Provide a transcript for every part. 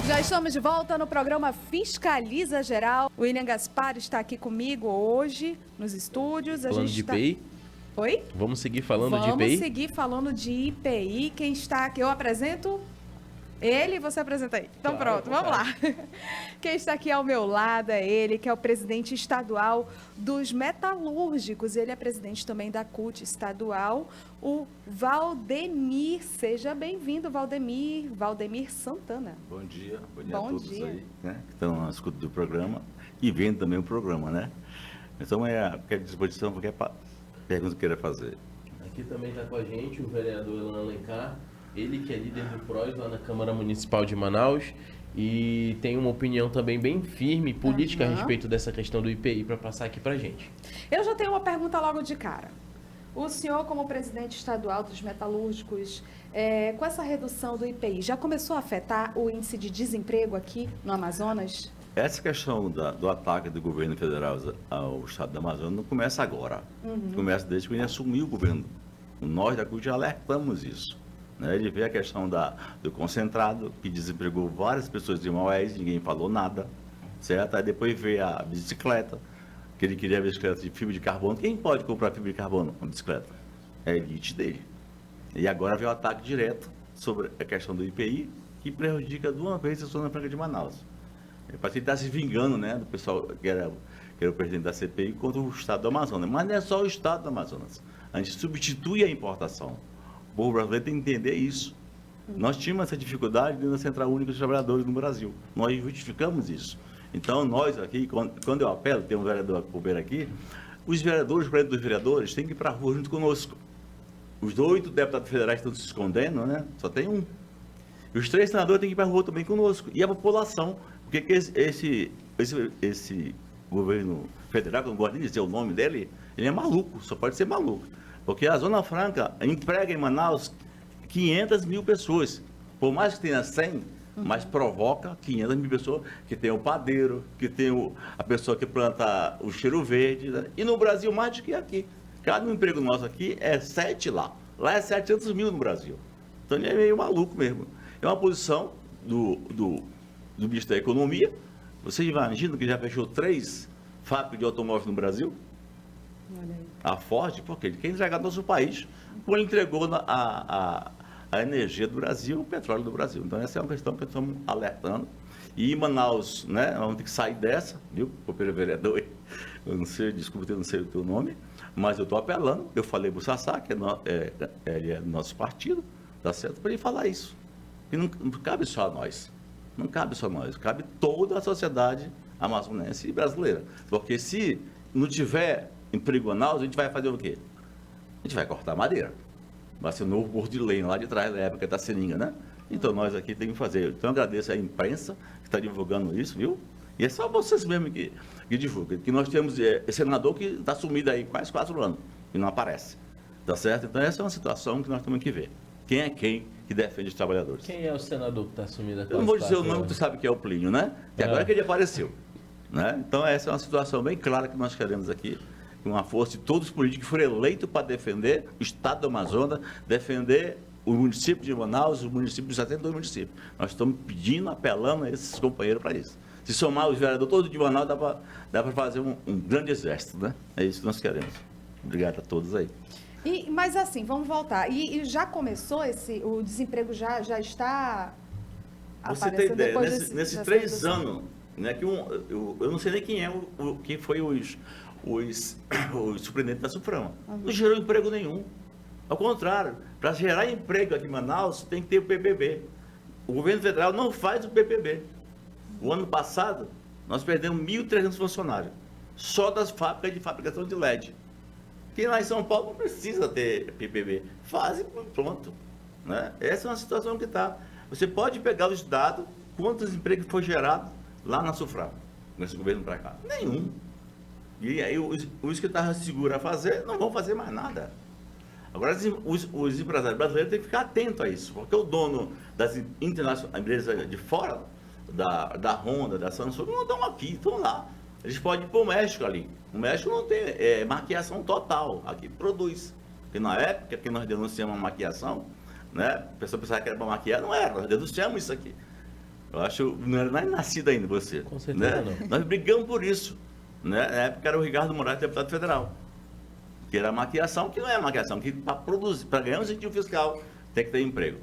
Já estamos de volta no programa Fiscaliza Geral. O William Gaspar está aqui comigo hoje nos estúdios. Falando de IPI? Oi? Vamos seguir falando de IPI? Vamos seguir falando de IPI. Quem está aqui? Eu apresento ele e você apresenta aí. Então claro, pronto, vamos lá. Quem está aqui ao meu lado é ele, que é o presidente estadual dos metalúrgicos. Ele é presidente também da CUT estadual, o Valdemir. Seja bem-vindo, Valdemir. Valdemir Santana. Bom dia a todos aí, né, que estão na escuta do programa e vendo também o programa, né? Então, à disposição, qualquer pergunta que queira fazer. Aqui também está com a gente o vereador Elan Alencar, ele que é líder do PROS lá na Câmara Municipal de Manaus e tem uma opinião também bem firme, política a respeito dessa questão do IPI para passar aqui para a gente. Eu já tenho uma pergunta logo de cara. O senhor, como presidente estadual dos metalúrgicos, com essa redução do IPI, já começou a afetar o índice de desemprego aqui no Amazonas? Essa questão do ataque do governo federal ao estado do Amazonas não começa agora. Começa desde que ele assumiu o governo. Nós da CUT já alertamos isso. Né? Ele vê a questão do concentrado, que desempregou várias pessoas de Maués, ninguém falou nada, certo? Aí depois veio a bicicleta, que ele queria a bicicleta de fibra de carbono. Quem pode comprar fibra de carbono, uma bicicleta? É a elite dele. E agora veio o ataque direto sobre a questão do IPI, que prejudica de uma vez a Zona Franca de Manaus. Parece que ele está se vingando, né, do pessoal que era o presidente da CPI contra o estado do Amazonas. Mas não é só o estado do Amazonas. A gente substitui a importação. O povo brasileiro tem que entender isso. Nós tínhamos essa dificuldade dentro da Central Única dos Trabalhadores no Brasil. Nós justificamos isso. Então, nós aqui, quando eu apelo, tem um vereador Cobeira aqui, os vereadores, os 42 vereadores, têm que ir para a rua junto conosco. Os 8 deputados federais estão se escondendo, né? Só tem um. E os 3 senadores têm que ir para a rua também conosco. E a população, porque esse governo federal, que eu não gosto de dizer o nome dele, ele é maluco, só pode ser maluco. Porque a Zona Franca emprega em Manaus 500 mil pessoas. Por mais que tenha 100, mas provoca 500 mil pessoas, que tem o padeiro, que tem a pessoa que planta o cheiro verde. Né? E no Brasil, mais do que aqui. Cada emprego nosso aqui é 7 lá. Lá é 700 mil no Brasil. Então ele é meio maluco mesmo. É uma posição do ministro da Economia. Você imagina que já fechou 3 fábricas de automóveis no Brasil? A Ford, porque ele quer entregar nosso país, como ele entregou a energia do Brasil, o petróleo do Brasil. Então, essa é uma questão que estamos alertando. E em Manaus, né, vamos ter que sair dessa, viu, copeiro vereador? Eu não sei, desculpa, eu não sei o teu nome, mas eu estou apelando. Eu falei para o Sassá, que ele é do nosso partido, tá certo? Para ele falar isso. E não cabe só a nós. Não cabe só a nós, cabe toda a sociedade amazonense e brasileira. Porque se não tiver emprego em Manaus, a gente vai fazer o quê? A gente vai cortar madeira. Vai ser um novo Porto de Lenha, lá de trás da época da seringa, né? Então, nós aqui temos que fazer. Então, eu agradeço a imprensa que está divulgando isso, viu? E é só vocês mesmo que divulgam. Que nós temos senador que está sumido aí quase 4 anos e não aparece. Tá certo? Então, essa é uma situação que nós temos que ver. Quem é quem que defende os trabalhadores? Quem é o senador que está sumido aqui? Eu não vou dizer o nome, tu sabe que é o Plínio, né? E agora que ele apareceu. Né? Então, essa é uma situação bem clara que nós queremos aqui. Com a força de todos os políticos que foram eleitos para defender o estado do Amazonas, defender o município de Manaus, o município de 72 municípios. Nós estamos pedindo, apelando a esses companheiros para isso. Se somar os vereadores todos de Manaus, dá para fazer um grande exército, né? É isso que nós queremos. Obrigado a todos aí. Mas assim, vamos voltar. E já começou o desemprego já está Você aparecendo? tem ideia, Depois nesses 3 anos, né, que eu não sei nem quem é quem foi os surpreendentes da Suframa. Não gerou emprego nenhum. Ao contrário, para gerar emprego aqui em Manaus, tem que ter o PPB. O governo federal não faz o PPB. O ano passado, nós perdemos 1.300 funcionários, só das fábricas de fabricação de LED. Quem lá em São Paulo não precisa ter PPB. Faz e pronto. Né? Essa é uma situação que está. Você pode pegar os dados, quantos empregos foi gerado lá na Suframa, nesse governo para cá? Nenhum. E aí os que estavam seguros a fazer, não vão fazer mais nada. Agora, os empresários brasileiros têm que ficar atentos a isso, porque o dono das empresas de fora, da Honda, da Samsung, não estão aqui, estão lá. Eles podem ir para o México ali. O México não tem maquiação total, aqui produz. Porque na época que nós denunciamos a maquiação, né, a pessoa pensava que era para maquiar, não era, nós denunciamos isso aqui. Eu acho, não era nem nascido ainda você. Com certeza né? não. Nós brigamos por isso. Né? Na época era o Ricardo Moraes, deputado federal. Que era maquiação, que não é maquiação, que para produzir, para ganhar um incentivo fiscal, tem que ter emprego.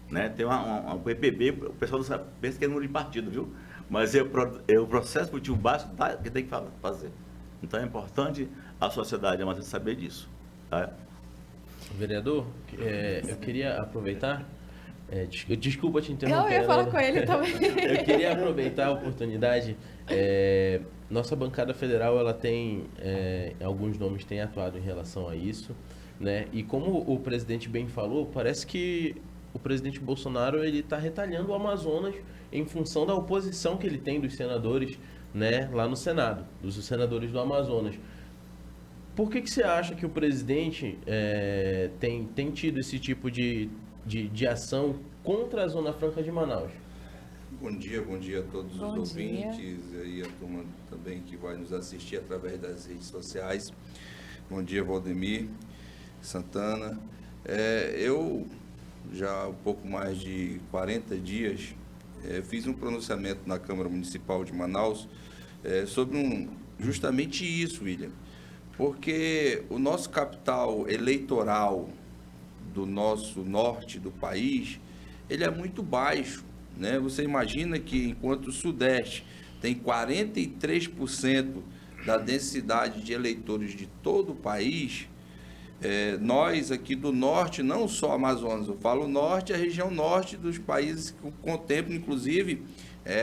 Né? Tem o PPB, o pessoal não sabe, pensa que é número de partido, viu? Mas é o processo produtivo básico que tem que fazer. Então é importante a sociedade saber disso. Tá? Vereador, eu queria aproveitar. Desculpa te interromper. Eu ia falar com ele também. Eu queria aproveitar a oportunidade. Nossa bancada federal, ela tem, alguns nomes têm atuado em relação a isso, né? E como o presidente bem falou, parece que o presidente Bolsonaro ele está retalhando o Amazonas em função da oposição que ele tem dos senadores, né, lá no Senado, dos senadores do Amazonas. Por que você acha que o presidente tem tido esse tipo de ação contra a Zona Franca de Manaus? Bom dia a todos os ouvintes e a turma também que vai nos assistir através das redes sociais. Bom dia, Valdemir Santana. Eu, já há um pouco mais de 40 dias, fiz um pronunciamento na Câmara Municipal de Manaus sobre justamente isso, William. Porque o nosso capital eleitoral do nosso norte do país, ele é muito baixo, né? Você imagina que enquanto o Sudeste tem 43% da densidade de eleitores de todo o país, nós aqui do norte, não só Amazonas, eu falo norte, a região norte dos países que contemplam, inclusive,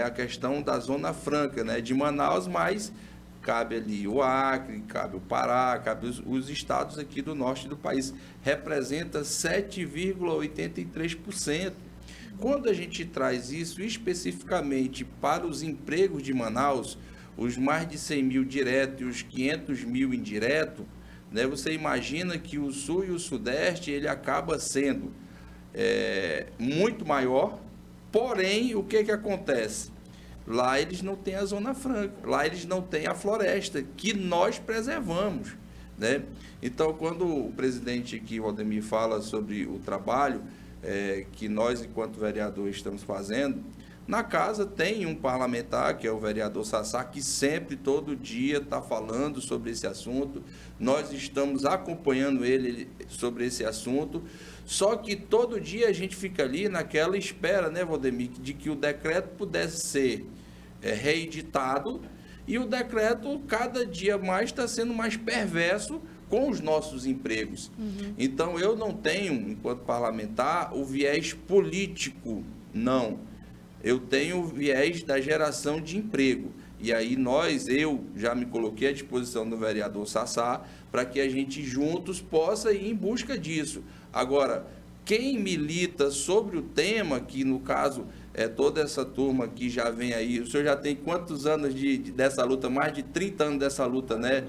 a questão da Zona Franca, né? De Manaus, mas cabe ali o Acre, cabe o Pará, cabe os estados aqui do norte do país. Representa 7,83%. Quando a gente traz isso especificamente para os empregos de Manaus, os mais de 100 mil diretos e os 500 mil indiretos, né, você imagina que o Sul e o Sudeste ele acaba sendo muito maior, porém, o que acontece? Lá eles não têm a Zona Franca, lá eles não têm a floresta, que nós preservamos, né? Então, quando o presidente aqui, Valdemir, fala sobre o trabalho que nós, enquanto vereadores, estamos fazendo, na casa tem um parlamentar, que é o vereador Sassá, que sempre, todo dia, está falando sobre esse assunto. Nós estamos acompanhando ele sobre esse assunto. Só que todo dia a gente fica ali naquela espera, né, Valdemir, de que o decreto pudesse ser reeditado, e o decreto cada dia mais está sendo mais perverso com os nossos empregos. Então eu não tenho, enquanto parlamentar, o viés político, não. Eu tenho o viés da geração de emprego. E aí eu já me coloquei à disposição do vereador Sassá para que a gente juntos possa ir em busca disso. Agora, quem milita sobre o tema, que no caso é toda essa turma que já vem aí, o senhor já tem quantos anos dessa luta? Mais de 30 anos dessa luta, né,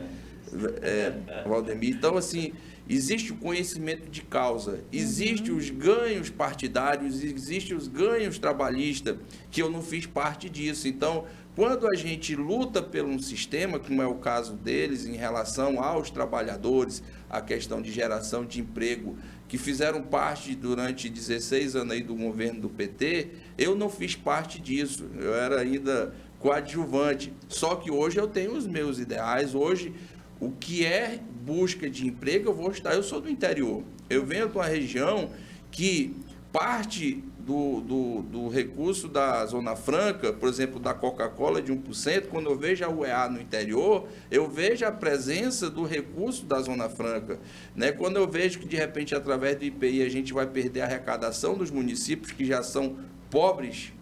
Valdemir? Então, assim, existe o conhecimento de causa, existe os ganhos partidários, existe os ganhos trabalhistas, que eu não fiz parte disso. Então, quando a gente luta por um sistema, como é o caso deles, em relação aos trabalhadores, a questão de geração de emprego, que fizeram parte durante 16 anos aí do governo do PT, eu não fiz parte disso, eu era ainda coadjuvante. Só que hoje eu tenho os meus ideais, hoje o que é busca de emprego, eu sou do interior, eu venho de uma região que parte do recurso da Zona Franca, por exemplo, da Coca-Cola de 1%, quando eu vejo a UEA no interior, eu vejo a presença do recurso da Zona Franca, né? Quando eu vejo que, de repente, através do IPI, a gente vai perder a arrecadação dos municípios que já são pobres,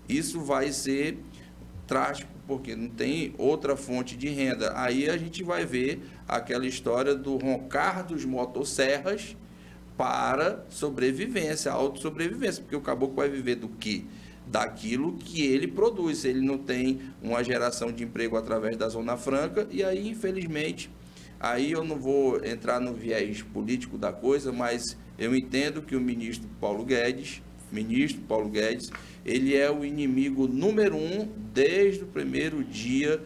isso vai ser trágico, porque não tem outra fonte de renda. Aí a gente vai ver aquela história do roncar dos motosserras para sobrevivência, autossobrevivência, porque o caboclo vai viver do quê? Daquilo que ele produz. Ele não tem uma geração de emprego através da Zona Franca, e aí, infelizmente, aí eu não vou entrar no viés político da coisa, mas eu entendo que o ministro Paulo Guedes, ele é o inimigo número 1 desde o primeiro dia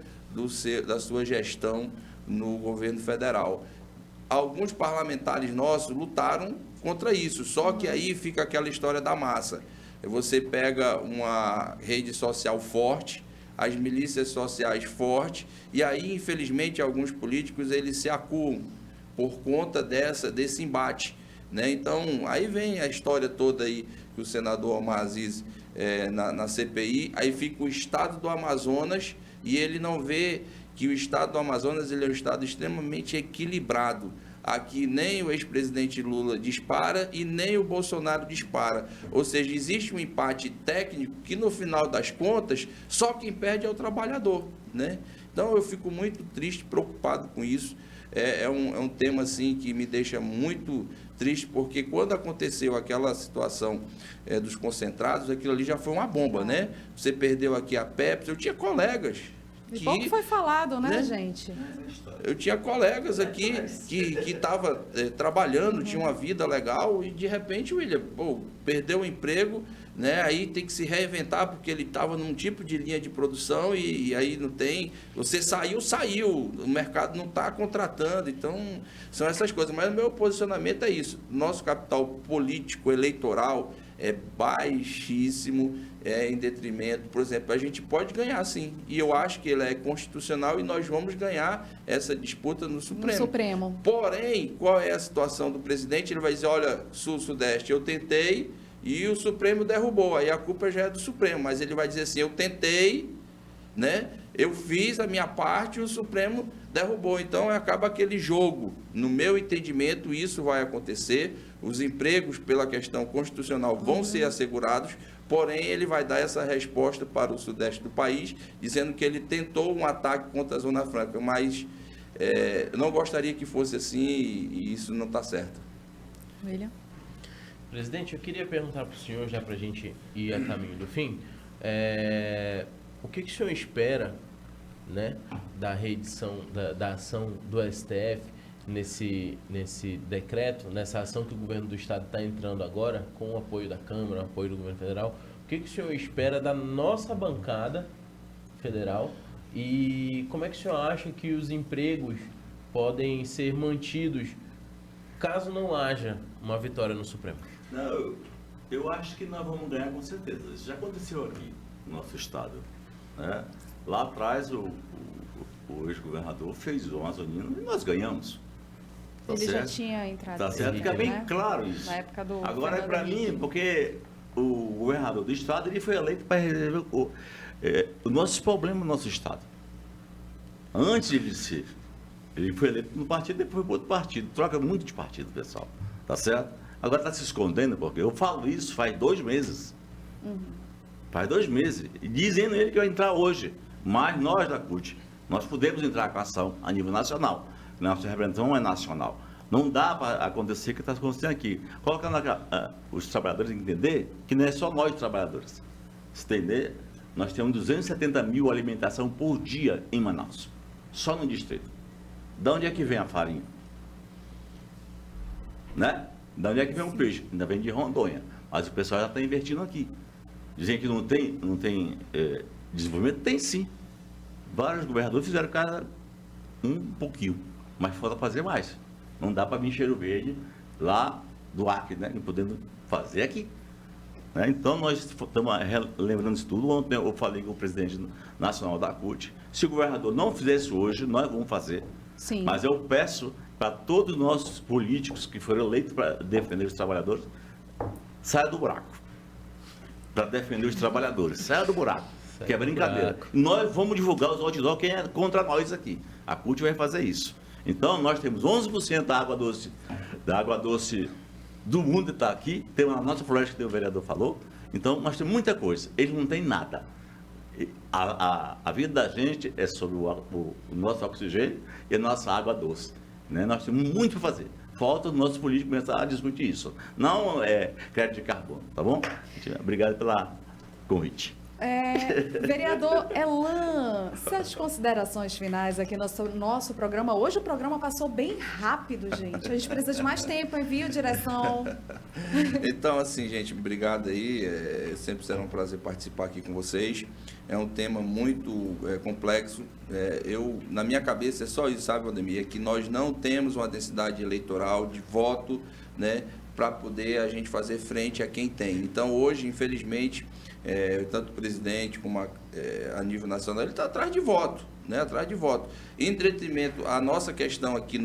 da sua gestão no governo federal. Alguns parlamentares nossos lutaram contra isso, só que aí fica aquela história da massa. Você pega uma rede social forte, as milícias sociais fortes, e aí, infelizmente, alguns políticos eles se acuam por conta desse embate, né? Então, aí vem a história toda aí que o senador Omar Aziz na CPI, aí fica o estado do Amazonas e ele não vê que o estado do Amazonas ele é um estado extremamente equilibrado. Aqui nem o ex-presidente Lula dispara e nem o Bolsonaro dispara. Ou seja, existe um empate técnico que, no final das contas, só quem perde é o trabalhador, né? Então, eu fico muito triste, preocupado com isso. É um tema, assim, que me deixa muito triste, porque quando aconteceu aquela situação dos concentrados, aquilo ali já foi uma bomba, né? Você perdeu aqui a Pepsi, eu tinha colegas... E pouco foi falado, né, gente? Eu tinha colegas aqui que estavam trabalhando, tinham uma vida legal e, de repente, o William, perdeu o emprego, né? Aí tem que se reinventar porque ele estava num tipo de linha de produção e aí não tem... Você saiu, o mercado não está contratando, então são essas coisas. Mas o meu posicionamento é isso. Nosso capital político, eleitoral é baixíssimo, em detrimento, por exemplo, a gente pode ganhar sim, e eu acho que ele é constitucional e nós vamos ganhar essa disputa no Supremo. Porém, qual é a situação do presidente? Ele vai dizer, olha, Sul-Sudeste, eu tentei e o Supremo derrubou, aí a culpa já é do Supremo, mas ele vai dizer assim, eu tentei, né? Eu fiz a minha parte e o Supremo derrubou. Então, acaba aquele jogo. No meu entendimento, isso vai acontecer. Os empregos, pela questão constitucional, vão ser assegurados. Porém, ele vai dar essa resposta para o sudeste do país, dizendo que ele tentou um ataque contra a Zona Franca. Mas eu não gostaria que fosse assim e isso não está certo. William? Presidente, eu queria perguntar para o senhor, já para a gente ir a caminho do fim, o que o senhor espera, né, da reedição, da ação do STF nesse decreto, nessa ação que o governo do estado está entrando agora, com o apoio da Câmara, o apoio do governo federal? O que o senhor espera da nossa bancada federal e como é que o senhor acha que os empregos podem ser mantidos caso não haja uma vitória no Supremo? Não, eu acho que nós vamos ganhar com certeza. Isso já aconteceu aqui no nosso estado, né? Lá atrás o ex-governador fez o Amazonino e nós ganhamos. Tá Ele certo? já tinha entrado. Tá certo? Fica bem claro isso. Na época do Agora é para mim, Henrique. porque o governador do estado ele foi eleito para resolver os nossos problemas no nosso estado. Antes de ele ser, ele foi eleito no partido, depois foi para outro partido. Troca muito de partido, pessoal. Tá certo? Agora está se escondendo, porque eu falo isso faz 2 meses. Faz 2 meses. E dizendo ele que vai entrar hoje. Mas nós da CUT, nós podemos entrar com ação a nível nacional. Nossa representação é nacional. Não dá para acontecer o que está acontecendo aqui. Colocando os trabalhadores entender que não é só nós trabalhadores. Se entender, nós temos 270 mil alimentação por dia em Manaus. Só no distrito. De onde é que vem a farinha? Né? De onde é que vem o peixe? Ainda vem de Rondônia. Mas o pessoal já está investindo aqui. Dizem que não tem desenvolvimento? Tem sim. Vários governadores fizeram cada um pouquinho. Mas falta fazer mais. Não dá para vir Cheiro Verde lá do Acre, né? Não podendo fazer aqui. Né? Então, nós estamos lembrando isso tudo. Ontem eu falei com o presidente nacional da CUT. Se o governador não fizesse hoje, nós vamos fazer. Sim. Mas eu peço para todos os nossos políticos que foram eleitos para defender os trabalhadores, saia do buraco. Para defender os trabalhadores. Saia do buraco. Que é brincadeira. Nós vamos divulgar os outdoors, quem é contra nós aqui. A CUT vai fazer isso. Então, nós temos 11% da água doce do mundo está aqui. Tem uma nossa floresta que o vereador falou. Então, nós temos muita coisa. Eles não têm nada. A vida da gente é sobre o nosso oxigênio e a nossa água doce. Né? Nós temos muito para fazer. Falta os nossos políticos começar a discutir isso. Não é crédito de carbono, tá bom? Obrigado pela convite. Vereador Elan, 7 considerações finais aqui no nosso programa. Hoje o programa passou bem rápido, gente. A gente precisa de mais tempo, envio, direção. Então, assim, gente, obrigado aí. Sempre será um prazer participar aqui com vocês. É um tema muito complexo. Na minha cabeça é só isso, sabe, Valdemir? É que nós não temos uma densidade eleitoral de voto, né, para poder a gente fazer frente a quem tem. Então, hoje, infelizmente, tanto o presidente como a nível nacional, ele está atrás de voto, né? Atrás de voto. Em detrimento, a nossa questão aqui,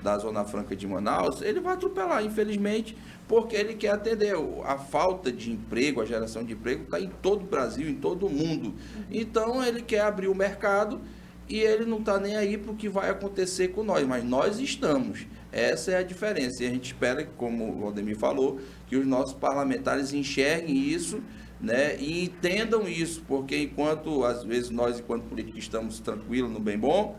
da Zona Franca de Manaus, ele vai atropelar, infelizmente, porque ele quer atender. A falta de emprego, a geração de emprego está em todo o Brasil, em todo o mundo. Então, ele quer abrir o mercado e ele não está nem aí para o que vai acontecer com nós, mas nós estamos. Essa é a diferença. E a gente espera, como o Valdemir falou, que os nossos parlamentares enxerguem isso, né, e entendam isso, porque enquanto, às vezes, nós, enquanto políticos, estamos tranquilos, no bem bom,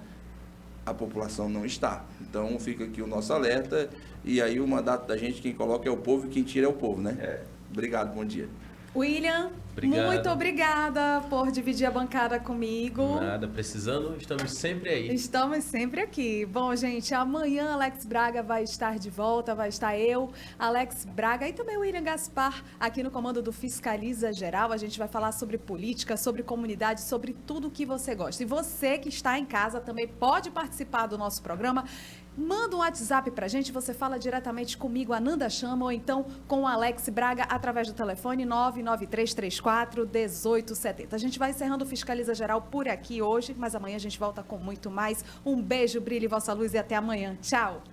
a população não está. Então, fica aqui o nosso alerta, e aí o mandato da gente, quem coloca é o povo e quem tira é o povo, né? Obrigado, bom dia. William, Obrigado. muito obrigada por dividir a bancada comigo. Nada, precisando, estamos sempre aí. Estamos sempre aqui. Bom, gente, amanhã Alex Braga vai estar de volta, vai estar eu, Alex Braga e também o William Gaspar aqui no comando do Fiscaliza Geral. A gente vai falar sobre política, sobre comunidade, sobre tudo o que você gosta. E você que está em casa também pode participar do nosso programa. Manda um WhatsApp pra gente, você fala diretamente comigo, Ananda Chama, ou então com o Alex Braga através do telefone 99334-1870. A gente vai encerrando o Fiscaliza Geral por aqui hoje, mas amanhã a gente volta com muito mais. Um beijo, brilhe vossa luz e até amanhã. Tchau!